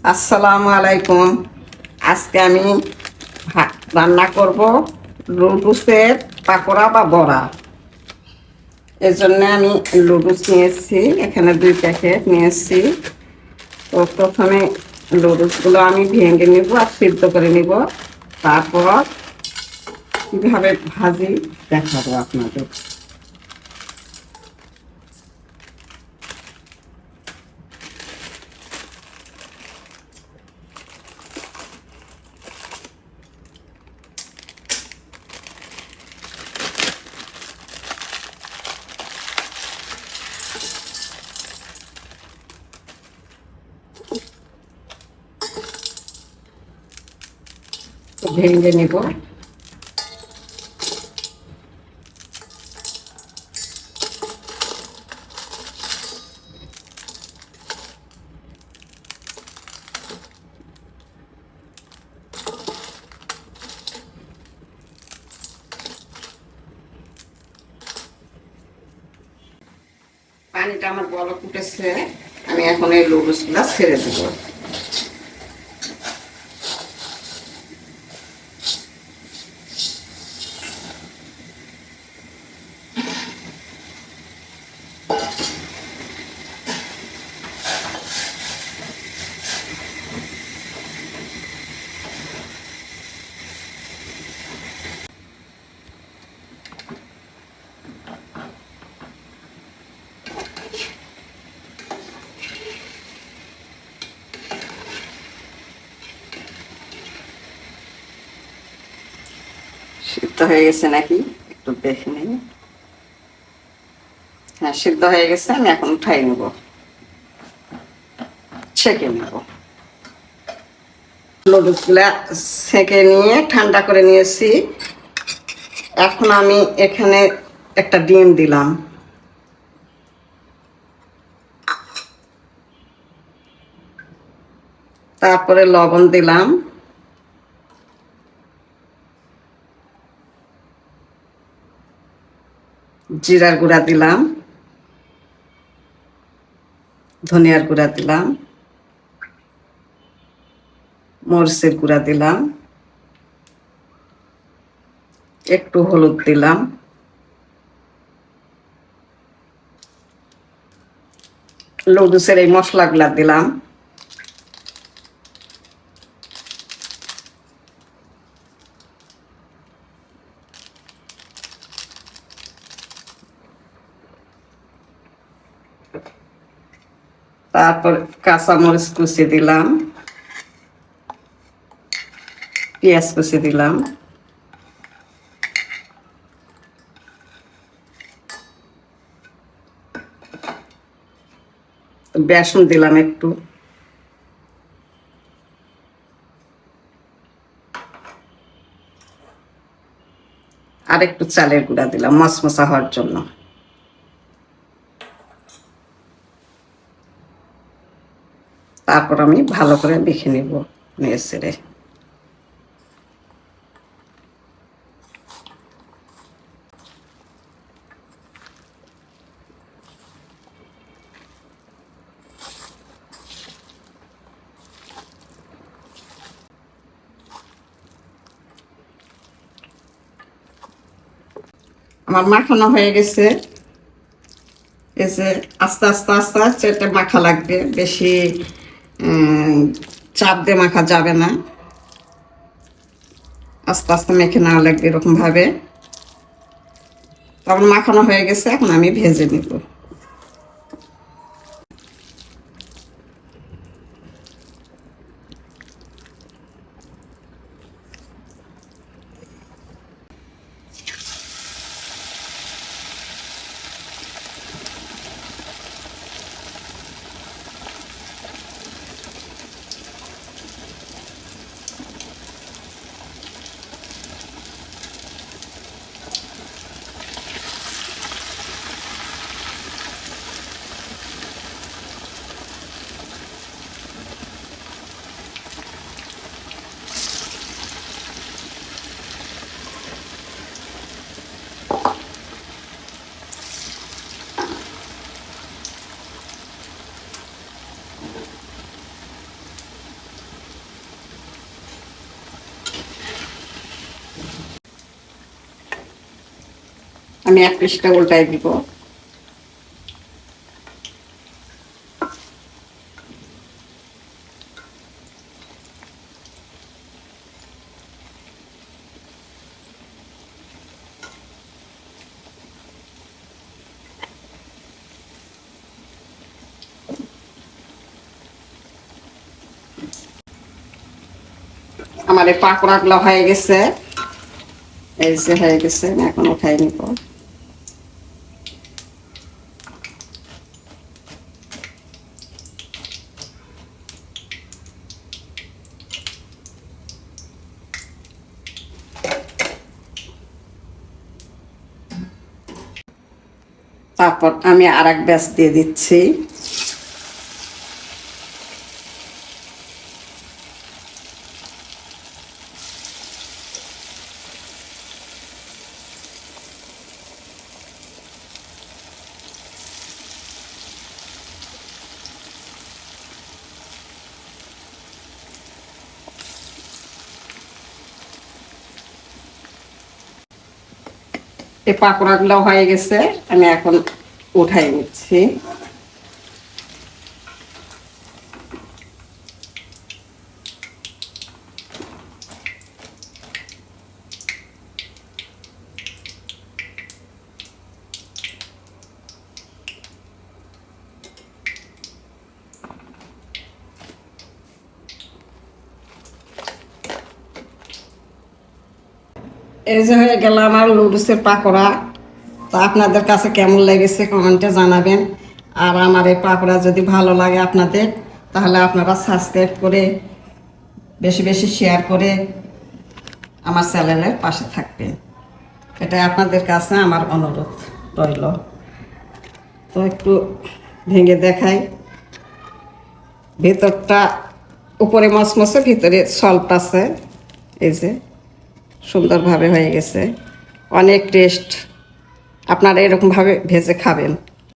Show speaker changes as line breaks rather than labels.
আসসালামু আলাইকুম। আজকে আমি রান্না করব লুডুসের পাকোড়া বা বড়া। এর জন্য আমি লুডুস নিয়েছি, এখানে 2 প্যাকেট নিয়েছি। তো প্রথমে লুডুসগুলো আমি ভেঙে নিব আর সিদ্ধ করে নিব, তারপর কীভাবে ভাজি দেখাবো আপনাদের। ভেঙে নিব। পানিটা আমার বলক উঠেছে, আমি এখন এই লুডুসগুলো ছেড়ে দেব। সিদ্ধ হয়ে গেছে নাকি একটু দেখে নিই। হ্যাঁ, সিদ্ধ হয়ে গেছে। আমি এখন উঠাই নেব, ছেঁকে নেব। নুডলসগুলা ছেঁকে নিয়ে ঠান্ডা করে নিয়েছি। এখন আমি এখানে একটা ডিম দিলাম, তারপরে লবণ দিলাম, জিরার গুঁড়া দিলাম, ধনিয়ার গুঁড়া দিলাম, মরিচের গুঁড়া দিলাম, একটু হলুদ দিলাম, লুডুসের এই মশলাগুলা দিলাম, তারপর কাঁচামরিচ কুচি দিলাম, পেঁয়াজ কুচি দিলাম, বেসন দিলাম একটু, আর একটু চালের গুঁড়া দিলাম মশমশা হওয়ার জন্য। তারপর আমি ভালো করে মেখে নিব নেড়ে। আমার মাখানো হয়ে গেছে। এই যে আস্তে আস্তে আস্তে আস্তে এটা মাখা লাগবে, বেশি চাপ দিয়ে মাখা যাবে না, আস্তে আস্তে মেখে নেওয়া লাগবে এরকম ভাবে। তখন মাখানো হয়ে গেছে, এখন আমি ভেজে নিব। আমি এক পিসটা উল্টাই দিব। আমার এই পাকোড়াগুলো হয়ে গেছে, এই যে হয়ে গেছে, আমি এখন উঠাই নিব। তারপর আমি আর এক ব্যাচ দিয়ে দিচ্ছি। এই পাকোড়াগুলো হয়ে গেছে, আমি এখন উঠাই নিচ্ছি। এই যে হয়ে গেল আমার নুডলসের পাকোড়া। তো আপনাদের কাছে কেমন লেগেছে কমেন্টে জানাবেন। আর আমার এই পাকোড়া যদি ভালো লাগে আপনাদের, তাহলে আপনারা সাবস্ক্রাইব করে বেশি বেশি শেয়ার করে আমার চ্যানেলের পাশে থাকবেন, এটা আপনাদের কাছে আমার অনুরোধ রইল। তো একটু ভেঙে দেখাই। ভেতরটা উপরে মচমচে, ভিতরে সল্ট আছে। এই যে সুন্দরভাবে হয়ে গেছে, অনেক টেস্ট। আপনারা এরকমভাবে ভেজে খাবেন।